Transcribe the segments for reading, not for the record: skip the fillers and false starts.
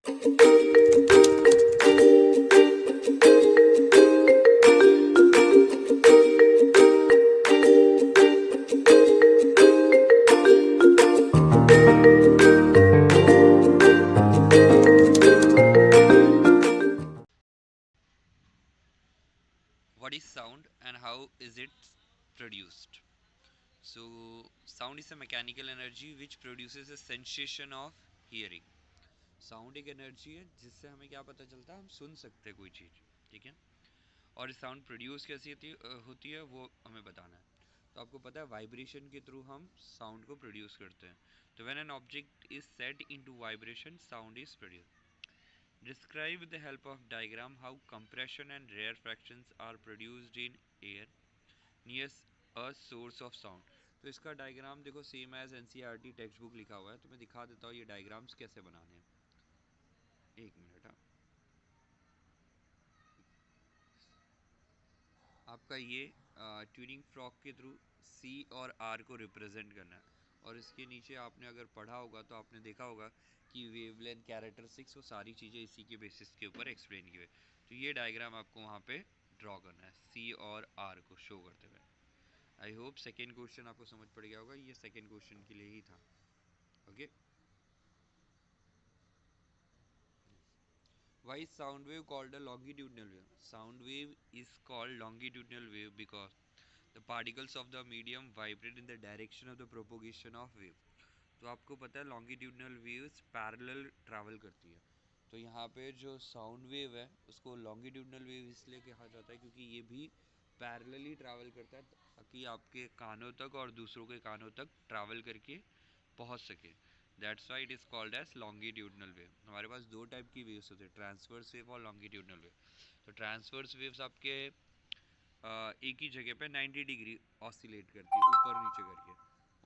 What is sound and how is it produced? So, sound is a mechanical energy which produces a sensation of hearing. Sound एक energy है जिससे हमें क्या पता चलता है, हम सुन सकते हैं कोई चीज़, ठीक है। और साउंड प्रोड्यूस कैसी होती है वो हमें बताना है। तो आपको पता है वाइब्रेशन के थ्रू हम साउंड को प्रोड्यूस करते हैं। तो when an object is set into vibration sound is produce. Describe with the help of diagram how compression and rarefactions are produced in air near a source of sound. तो इसका diagram देखो same as NCERT text book लिखा हुआ है, तो मैं दिखा देता हूँ ये डायग्राम्स कैसे बनाने हैं। एक मिनट। हाँ, आपका ये ट्यूनिंग फ्रॉक के थ्रू सी और आर को रिप्रेजेंट करना है। और इसके नीचे आपने अगर पढ़ा होगा तो आपने देखा होगा कि वेवलेंथ कैरेक्टरिस्टिक्स वो सारी चीज़ें इसी के बेसिस के ऊपर एक्सप्लेन की हुई। तो ये डायग्राम आपको वहाँ पे ड्रॉ करना है सी और आर को शो करते हुए। आई होप सेकेंड क्वेश्चन आपको समझ पड़ गया होगा, ये सेकेंड क्वेश्चन के लिए ही था। Okay. Why is sound wave called a longitudinal wave? Sound wave is called longitudinal wave because the particles of the medium vibrate in the direction of the propagation of wave. तो आपको पता है longitudinal waves parallel travel करती है। तो यहाँ पे जो साउंड वेव है उसको लॉन्गिट्यूडनल वेव इसलिए कहा जाता है क्योंकि ये भी पैरेलली ट्रैवल करता है ताकि आपके कानों तक और दूसरों के कानों तक ट्रैवल करके पहुँच सके। That's why it is called as longitudinal wave. हमारे पास दो टाइप की वेव्स होते हैं, ट्रांसवर्स वेव और लॉन्गिट्यूडनल वेव। तो ट्रांसवर्स वेव्स आपके एक ही जगह पे 90 डिग्री ऑसिलेट करती है ऊपर नीचे करके,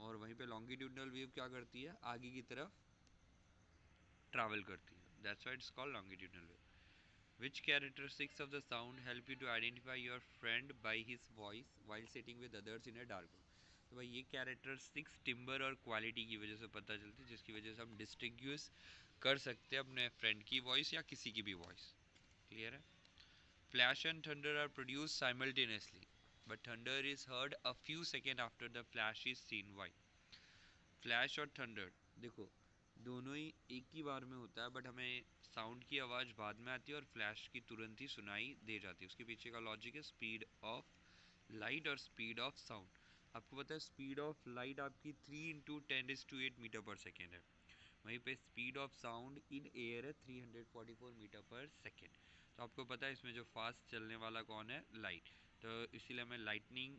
और वहीं पे लॉन्गिट्यूडनल वेव क्या करती है, आगे की तरफ ट्रैवल करती है। That's why it's called longitudinal wave. Which characteristics of the sound help you to identify your friend by his voice while sitting with others in a dark room? तो भाई ये कैरेक्टरिस्टिक्स टिम्बर और quality की वजह से पता चलती है, जिसकी वजह से हम डिस्टिंग्विश कर सकते हैं अपने फ्रेंड की वॉइस या किसी की भी वॉइस। क्लियर है? Flash and thunder are produced simultaneously, but thunder is heard a few seconds after the flash is seen. Why? Flash और थंडर देखो दोनों ही एक ही बार में होता है, बट हमें साउंड की आवाज़ बाद में आती है और फ्लैश की तुरंत ही सुनाई दे जाती है। उसके पीछे का लॉजिक है स्पीड ऑफ लाइट और स्पीड ऑफ साउंड। आपको पता है स्पीड ऑफ लाइट आपकी 3 × 10⁸ मीटर पर सेकेंड है, वहीं पे speed of sound in air है 344 मीटर पर सेकेंड। तो आपको पता है इसमें जो फास्ट चलने वाला कौन है, लाइट। तो इसीलिए हमें लाइटनिंग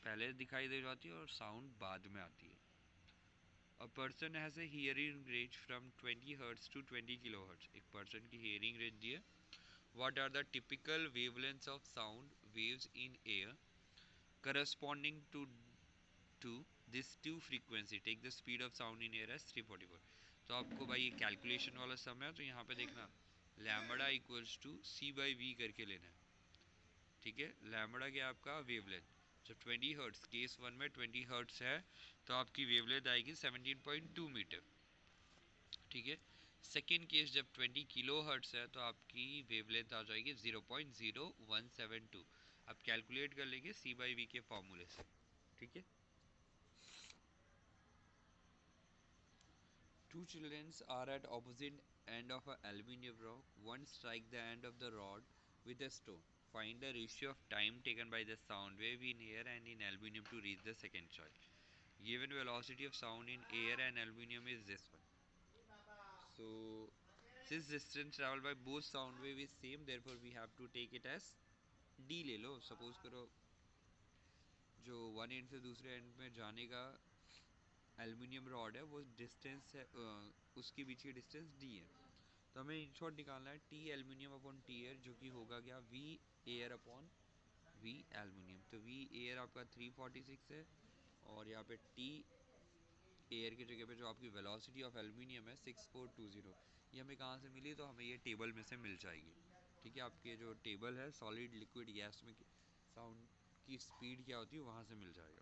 पहले दिखाई दे जाती है और साउंड बाद में आती है। A person has a hearing range from 20 Hz to 20 kilohertz. एक person की hearing range दी है। What are the typical wavelengths of sound waves in air corresponding to this two frequency? Take the speed of sound in air as 344. तो आपको भाई ये calculation वाला समय है, तो यहाँ पे देखना lambda equals to C by V करके लेना है। ठीक है, लैम्बडा क्या आपका वेवलेंथ, जब 20 हर्ट्स केस वन में 20 हर्ट्स है तो आपकी वेवलेंथ आएगी 17.2 मीटर। ठीक है, सेकेंड केस जब 20 किलो हर्ट्स है तो आपकी वेवलेंथ आ जाएगी 0.0172। आप कैलकुलेट कर लेंगे सी बाई वी के फॉर्मूले से। ठीक है। Two children are at opposite end of an aluminium rock. One strike the end of the rod with a stone. Find the ratio of time taken by the sound wave in air and in aluminium to reach the second child. Given velocity of sound in air and aluminium is this one. So, since distance traveled by both sound wave is same, therefore we have to take it as d ले लो। Suppose करो जो one and से दूसरे and में जाने का aluminium rod है वो डिस्टेंस है, उसके बीच की डिस्टेंस डी है। तो हमें इन शॉर्ट निकालना है T aluminium upon T air, जो कि होगा क्या, V air upon V aluminium. तो वी एयर आपका 346 है और यहाँ पे टी एयर की जगह पे जो आपकी वेलोसिटी ऑफ एल्यूमिनियम है 6420। ये हमें कहाँ से मिली, तो हमें ये टेबल में से मिल जाएगी। ठीक है, आपके जो टेबल है सॉलिड लिक्विड गैस में साउंड की स्पीड क्या होती है वहाँ से मिल जाएगा।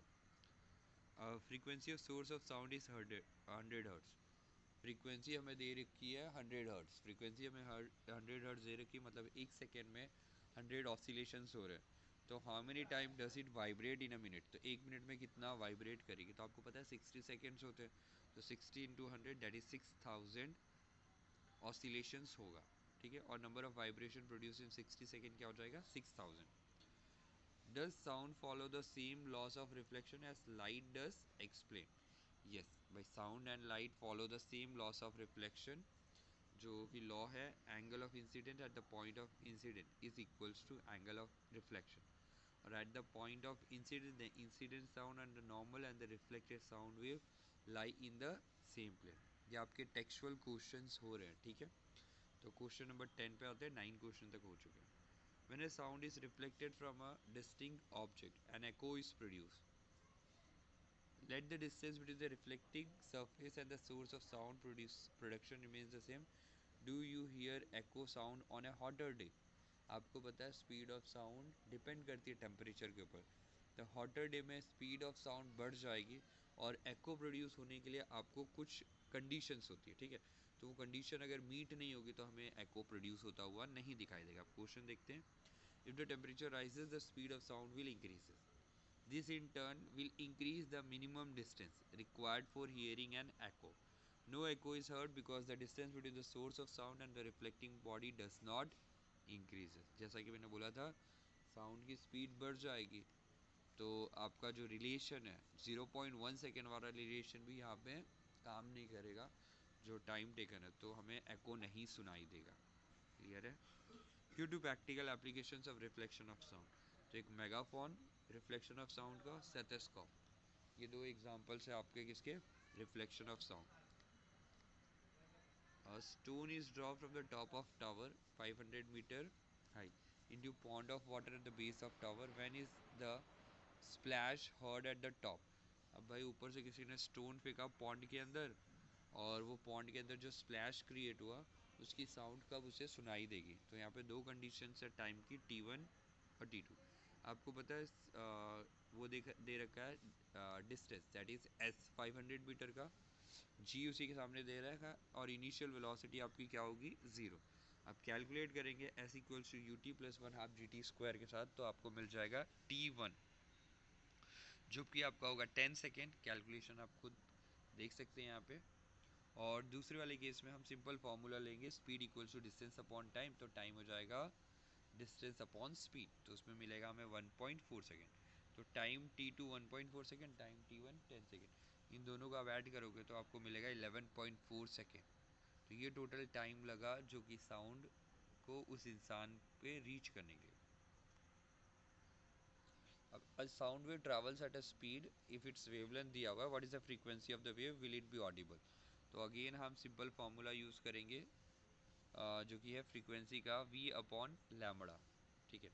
Frequency of source of sound is 100 hertz. Frequency हमें दे रखी है 100 हर्ट्स, फ्रीक्वेंसी हमें 100 हर्ट्स दे रखी है, मतलब एक सेकेंड में 100 ऑसिलेशंस हो रहे हैं। तो how many time does it vibrate in a minute, तो एक मिनट में कितना वाइब्रेट करेगी। तो आपको पता है 60 सेकेंड्स होते हैं, तो 60 × 100 दैट इज 6000 ऑसिलेशंस होगा। ठीक है, और number of vibration produce in 60 second क्या हो जाएगा, 6000। Does sound follow the same laws of reflection as light does? Explain. Yes, by sound and light follow the same laws of reflection. जो कि law है, angle of incident at the point of incident is equals to angle of reflection, और at the point of incident the incident sound and the normal and the reflected sound wave lie in the same plane. ये आपके textual questions हो रहे हैं। ठीक है, तो question number 10 पे आते हैं, 9 क्वेश्चन तक हो चुके हैं। When a sound is reflected from a distinct object, an echo is produced. Let the distance between the reflecting surface and the source of sound production remains the same. Do you hear echo sound on a hotter day? आपको पता है speed of sound depend करती है temperature के ऊपर। तो hotter day में speed of sound बढ़ जाएगी, और एको प्रोड्यूस होने के लिए आपको कुछ कंडीशंस होती है। ठीक है, तो वो कंडीशन अगर मीट नहीं होगी तो हमें एको प्रोड्यूस होता हुआ नहीं दिखाई देगा। आप क्वेश्चन देखते हैं। If the temperature rises, the speed of sound will increase. This in turn will increase the minimum distance required for hearing an echo. No echo is heard because the distance between the source of sound and the reflecting body does not increase. जैसा कि मैंने बोला था, sound की speed बढ़ जाएगी तो आपका जो रिलेशन है 0.1 सेकेंड वाला रिलेशन भी यहाँ पे काम नहीं करेगा जो टाइम टेकन है, तो हमें एको नहीं सुनाई देगा। क्लियर है। Due to practical applications of reflection of sound, तो एक मेगाफोन, रिफ्लेक्शन ऑफ साउंड का स्टेथोस्कोप, ये दो एग्जांपल्स है आपके किसके, reflection of sound. A stone is dropped from the top of tower 500 meter high into pond of water at the base of tower. When is the splash heard at the top? अब भाई ऊपर से किसी ने stone फेंका pond के अंदर, और वो पॉन्ड के अंदर जो स्प्लैश क्रिएट हुआ उसकी साउंड कब उसे सुनाई देगी। तो यहाँ पे दो कंडीशन है टाइम की, T1 और T2। आपको पता है वो दे रखा है distance, that is S 500 metre का, G उसी के सामने दे रहा है, और इनिशियल वेलोसिटी आपकी क्या होगी, 0। आप कैलकुलेट करेंगे S equals to U T plus 1/2 GT square के साथ, तो आपको मिल जाएगा T1, जो कि आपका होगा 10 सेकेंड। कैलकुलेशन आप खुद देख सकते हैं यहाँ पे। और दूसरे वाले केस में हम सिंपल फार्मूला लेंगे, speed equals to distance upon time, तो टाइम हो जाएगा डिस्टेंस अपॉन स्पीड, तो उसमें मिलेगा हमें 1.4 सेकेंड। तो time T2 1.4 second, time T1 10 second, इन दोनों को आप ऐड करोगे तो आपको मिलेगा 11.4 सेकेंड। तो ये टोटल टाइम लगा जो कि साउंड को उस इंसान पे रीच करने के लिए। अब a sound wave travels at a speed if its wavelength दिया हुआ है, what is the frequency of the wave, will it be audible। तो अगेन हम सिंपल फार्मूला यूज़ करेंगे जो कि है फ्रीक्वेंसी का v अपॉन लैम्बडा। ठीक है,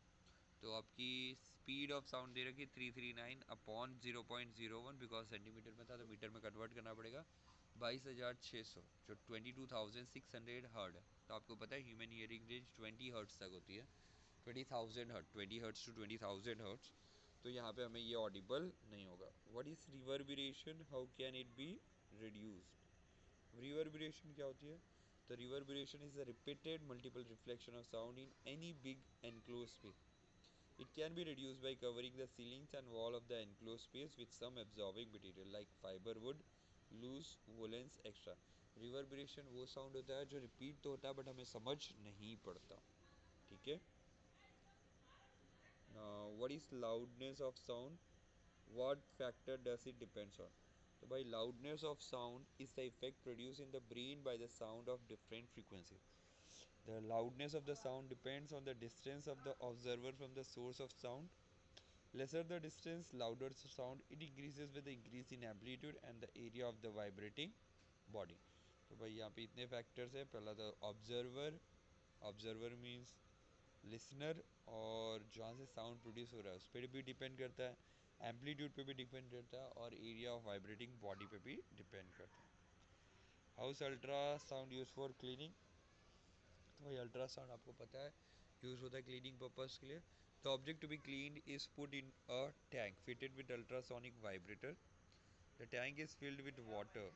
तो आपकी स्पीड ऑफ साउंड दे रखी 339 अपॉन 0.01, बिकॉज सेंटीमीटर में था तो मीटर में कन्वर्ट करना पड़ेगा, 22,600 जो 22,600 हर्ट है। तो आपको पता है ह्यूमन हियरिंग रेंज 20 हर्ट्स तक होती है, 20,000 हर्ट, 20 हर्ट्स टू 20,000 हर्ट्स। तो यहाँ पे हमें ये ऑडिबल नहीं होगा। What is reverberation, how can it be reduced. Reverberation क्या होती है, तो reverberation is the repeated multiple reflection of sound in any big enclose space. It can be reduced by covering the ceilings and wall of the enclosed space with some absorbing material like fiber wood, loose woolens, etc. Reverberation वो sound होता है जो repeat तो होता है but हमें समझ नहीं पड़ता। ठीक है। What is loudness of sound? What factor does it depends on? तो भाई loudness of sound is the effect produced in the brain by the sound of different frequencies. The loudness of the sound depends on the distance of the observer from the source of sound. Lesser the distance, louder the sound. It increases with the increase in amplitude and the area of the vibrating body. तो भाई यहाँ पे इतने factors है। पहला तो observer, observer means listener, और जहाँ से साउंड प्रोड्यूस हो रहा है उस पर भी डिपेंड करता है, एम्पलीट्यूड पे भी डिपेंड करता है, और एरिया ऑफ वाइब्रेटिंग बॉडी पे भी डिपेंड करता है। House ultra sound use for cleaning, तो भाई अल्ट्रासाउंड आपको पता है यूज़ होता है क्लीनिंग पर्पज़ के लिए। The object to be cleaned is put in a tank fitted with ultrasonic vibrator. The tank is filled with water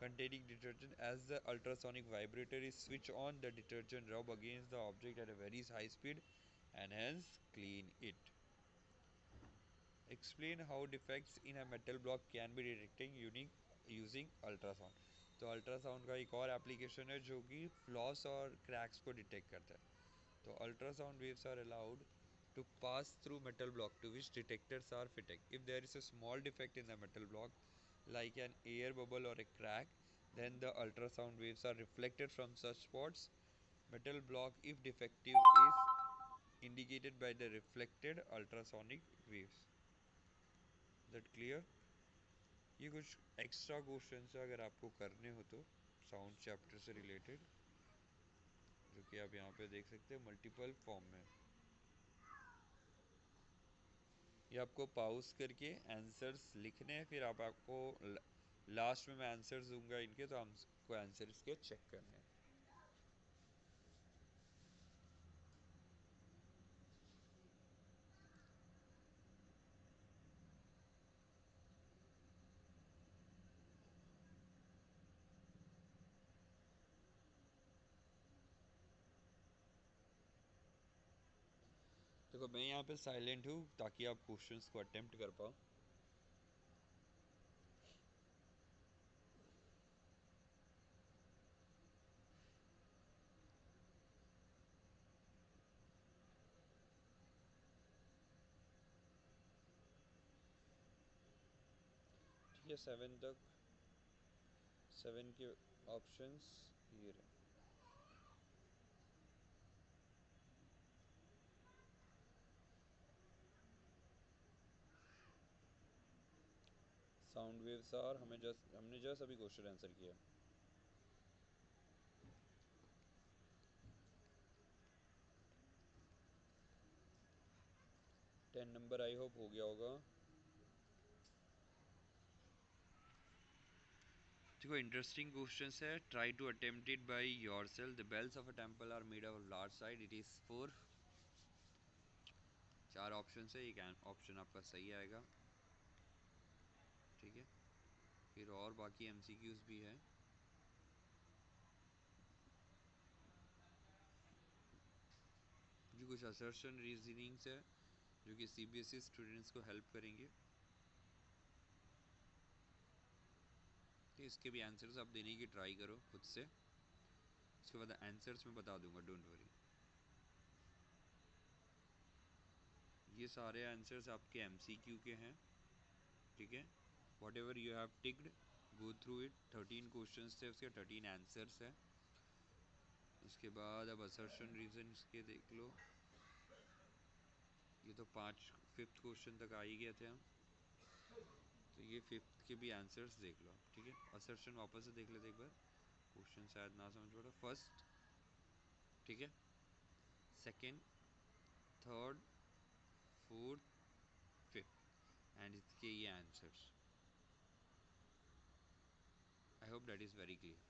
containing detergent. As the ultrasonic vibrator is switched on, the detergent rub against the object at a very high speed and hence clean it. Explain how defects in a metal block can be detected using ultrasound. तो ultrasound का एक और application है जो कि floss और cracks को detect करता है. तो ultrasound waves are allowed to pass through metal block to which detectors are fitted. If there is a small defect in the metal block, like an air bubble or a crack, then the ultrasound waves are reflected from such spots. Metal block, if defective, is indicated by the reflected ultrasonic waves. That clear? ये कुछ extra questions है अगर आपको करने हो तो sound chapter से related, जो कि आप यहाँ पे देख सकते हैं मल्टीपल फॉर्म में. ये आपको पाउस करके आंसर्स लिखने हैं, फिर आपको लास्ट में मैं आंसर्स दूंगा इनके, तो हमको आंसर्स के चेक करने हैं. देखो मैं यहाँ पे साइलेंट हूँ ताकि आप क्वेश्चंस को अटेम्प्ट कर पाओ. ठीक है, 7 तक 7 के ऑप्शंस ये रहे. साउंड वेव्स और हमने जस्ट अभी क्वेश्चन आंसर किया. टेन नंबर आई होप हो गया होगा. देखो इंटरेस्टिंग क्वेश्चन है. Try to attempt it by yourself. The bells of a temple are made of large side. It is 4. 4 option है, एक ऑप्शन आपका सही आएगा. ठीक है, फिर और बाकी एमसीक्यूज भी है. जो कुछ असर्शन रीजनिंग्स है जो कि सीबीएसई स्टूडेंट्स को हेल्प करेंगे. तो इसके भी आंसर्स आप देने की ट्राई करो खुद से. इसके बाद आंसर्स मैं बता दूंगा, डोंट वरी. ये सारे आंसर्स आपके एमसीक्यू के हैं. ठीक है, what ever you have ticked, go through it. 13 question थे, उसके 13 आंसर्स हैं. इसके बाद अब असर्शन रीजन के देख लो. ये तो 5th क्वेश्चन तक आ ही गए थे हम. तो ये 5th के भी आंसर्स देख लो. ठीक है, असर्शन वापस से देख लेते एक बार. क्वेश्चन शायद ना समझ पड़ा. फर्स्ट, ठीक है, second, third, fourth, fifth and इसके ये answers. I hope that is very clear.